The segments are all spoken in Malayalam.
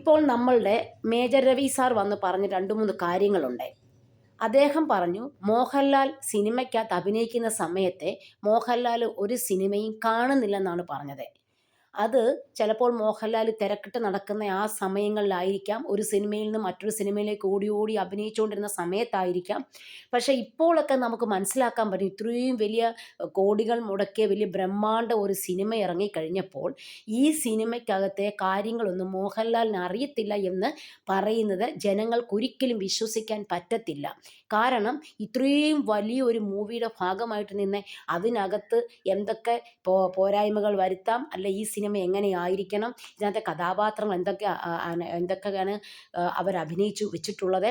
ഇപ്പോൾ നമ്മളുടെ മേജർ രവി സാർ വന്ന് പറഞ്ഞ 2-3 കാര്യങ്ങളുണ്ട്. അദ്ദേഹം പറഞ്ഞു, മോഹൻലാൽ സിനിമയ്ക്കകത്ത് അഭിനയിക്കുന്ന സമയത്തെ മോഹൻലാൽ ഒരു സിനിമയും കാണുന്നില്ലെന്നാണ് പറഞ്ഞത്. അത് ചിലപ്പോൾ മോഹൻലാൽ തിരക്കിട്ട് നടക്കുന്ന ആ സമയങ്ങളിലായിരിക്കാം, ഒരു സിനിമയിൽ നിന്ന് മറ്റൊരു സിനിമയിലേക്ക് ഓടി ഓടി അഭിനയിച്ചുകൊണ്ടിരുന്ന സമയത്തായിരിക്കാം. പക്ഷേ ഇപ്പോഴൊക്കെ നമുക്ക് മനസ്സിലാക്കാൻ പറ്റും, ഇത്രയും വലിയ കോടികൾ മുടക്കിയ വലിയ ബ്രഹ്മാണ്ഡ ഒരു സിനിമ ഇറങ്ങിക്കഴിഞ്ഞപ്പോൾ ഈ സിനിമയ്ക്കകത്തെ കാര്യങ്ങളൊന്നും മോഹൻലാലിന് അറിയത്തില്ല എന്ന് പറയുന്നത് ജനങ്ങൾക്കൊരിക്കലും വിശ്വസിക്കാൻ പറ്റത്തില്ല. കാരണം ഇത്രയും വലിയൊരു മൂവിയുടെ ഭാഗമായിട്ട് നിന്ന് അതിനകത്ത് എന്തൊക്കെ പോരായ്മകൾ വരുത്താം, അല്ല ഈ സിനിമ എങ്ങനെയായിരിക്കണം, ഇതിനകത്തെ കഥാപാത്രങ്ങൾ എന്തൊക്കെയാണ് അവരഭിനയിച്ചു വെച്ചിട്ടുള്ളത്,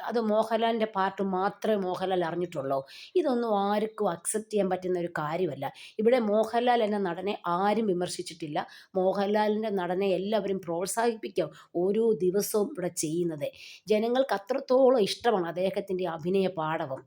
അത് മോഹൻലാലിൻ്റെ പാർട്ട് മാത്രമേ മോഹൻലാൽ അറിഞ്ഞിട്ടുള്ളൂ. ഇതൊന്നും ആർക്കും അക്സെപ്റ്റ് ചെയ്യാൻ പറ്റുന്ന ഒരു കാര്യമല്ല. ഇവിടെ മോഹൻലാൽ എന്ന നടനെ ആരും വിമർശിച്ചിട്ടില്ല. മോഹൻലാലിൻ്റെ നടനെ എല്ലാവരും പ്രോത്സാഹിപ്പിക്കുക ഓരോ ദിവസവും ഇവിടെ ചെയ്യുന്നത്. ജനങ്ങൾക്ക് അത്രത്തോളം ഇഷ്ടമാണ് അദ്ദേഹത്തിൻ്റെ അഭിനയ പാടവം.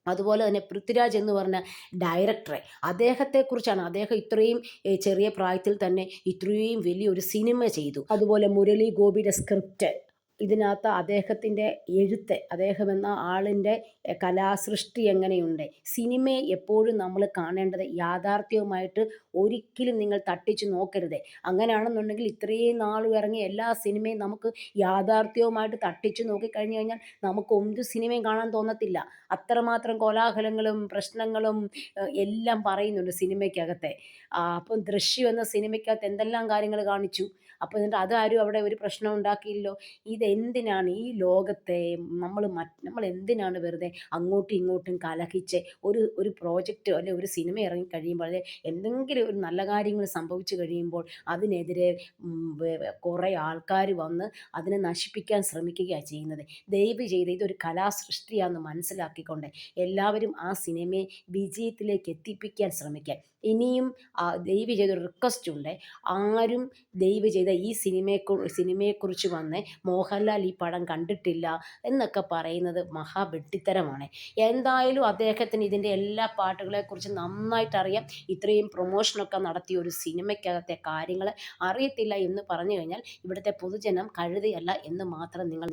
അതുപോലെ തന്നെ പൃഥ്വിരാജ് എന്ന് പറഞ്ഞ ഡയറക്ടറെ, അദ്ദേഹത്തെക്കുറിച്ചാണ്, അദ്ദേഹം ഇത്രയും ചെറിയ പ്രായത്തിൽ തന്നെ ഇത്രയും വലിയൊരു സിനിമ ചെയ്തു. അതുപോലെ മുരളി ഗോപിയുടെ സ്ക്രിപ്റ്റ്, ഇതിനകത്ത് അദ്ദേഹത്തിൻ്റെ എഴുത്ത്, അദ്ദേഹം എന്ന ആളിൻ്റെ കലാസൃഷ്ടി എങ്ങനെയുണ്ട്. സിനിമയെ എപ്പോഴും നമ്മൾ കാണേണ്ടത് യാഥാർത്ഥ്യവുമായിട്ട് ഒരിക്കലും നിങ്ങൾ തട്ടിച്ച് നോക്കരുത്. അങ്ങനെയാണെന്നുണ്ടെങ്കിൽ ഇത്രയും നാളും ഇറങ്ങിയ എല്ലാ സിനിമയും നമുക്ക് യാഥാർത്ഥ്യവുമായിട്ട് തട്ടിച്ച് നോക്കിക്കഴിഞ്ഞു കഴിഞ്ഞാൽ നമുക്ക് ഒരു സിനിമയും കാണാൻ തോന്നത്തില്ല. അത്രമാത്രം കോലാഹലങ്ങളും പ്രശ്നങ്ങളും എല്ലാം പറയുന്നുണ്ട് സിനിമയ്ക്കകത്തെ. അപ്പം ദൃശ്യം എന്ന സിനിമയ്ക്കകത്ത് എന്തെല്ലാം കാര്യങ്ങൾ കാണിച്ചു. അപ്പോൾ എന്നിട്ട് അതാരും അവിടെ ഒരു പ്രശ്നം ഉണ്ടാക്കിയില്ലല്ലോ. ഇതെന്തിനാണ് ഈ ലോകത്തെ നമ്മൾ എന്തിനാണ് വെറുതെ അങ്ങോട്ടും ഇങ്ങോട്ടും കലഹിച്ച് ഒരു പ്രോജക്റ്റ് അല്ലെ ഒരു സിനിമ ഇറങ്ങിക്കഴിയുമ്പോൾ എന്തെങ്കിലും ഒരു നല്ല കാര്യങ്ങൾ സംഭവിച്ചു കഴിയുമ്പോൾ അതിനെതിരെ കുറേ ആൾക്കാർ വന്ന് അതിനെ നശിപ്പിക്കാൻ ശ്രമിക്കുകയാണ് ചെയ്യുന്നത്. ദയവ് ചെയ്ത് ഇതൊരു കലാസൃഷ്ടിയാണെന്ന് മനസ്സിലാക്കിക്കൊണ്ട് എല്ലാവരും ആ സിനിമയെ വിജയത്തിലേക്ക് എത്തിപ്പിക്കാൻ ശ്രമിക്കുക. ഇനിയും ദയവ് ചെയ്തൊരു റിക്വസ്റ്റ് ഉണ്ട്, ആരും ദയവ് ചെയ്ത ഈ സിനിമയെക്കുറിച്ച് വന്ന് മോഹൻലാൽ ഈ പടം കണ്ടിട്ടില്ല എന്നൊക്കെ പറയുന്നത് മഹാബെട്ടിത്തരമാണ്. എന്തായാലും അദ്ദേഹത്തിന് ഇതിൻ്റെ എല്ലാ പാട്ടുകളെക്കുറിച്ച് നന്നായിട്ട് അറിയാം. ഇത്രയും പ്രൊമോഷനൊക്കെ നടത്തിയ ഒരു സിനിമയ്ക്കകത്തെ കാര്യങ്ങൾ അറിയത്തില്ല എന്ന് പറഞ്ഞു കഴിഞ്ഞാൽ ഇവിടുത്തെ പൊതുജനം കഴുതയല്ല എന്ന് മാത്രം നിങ്ങൾ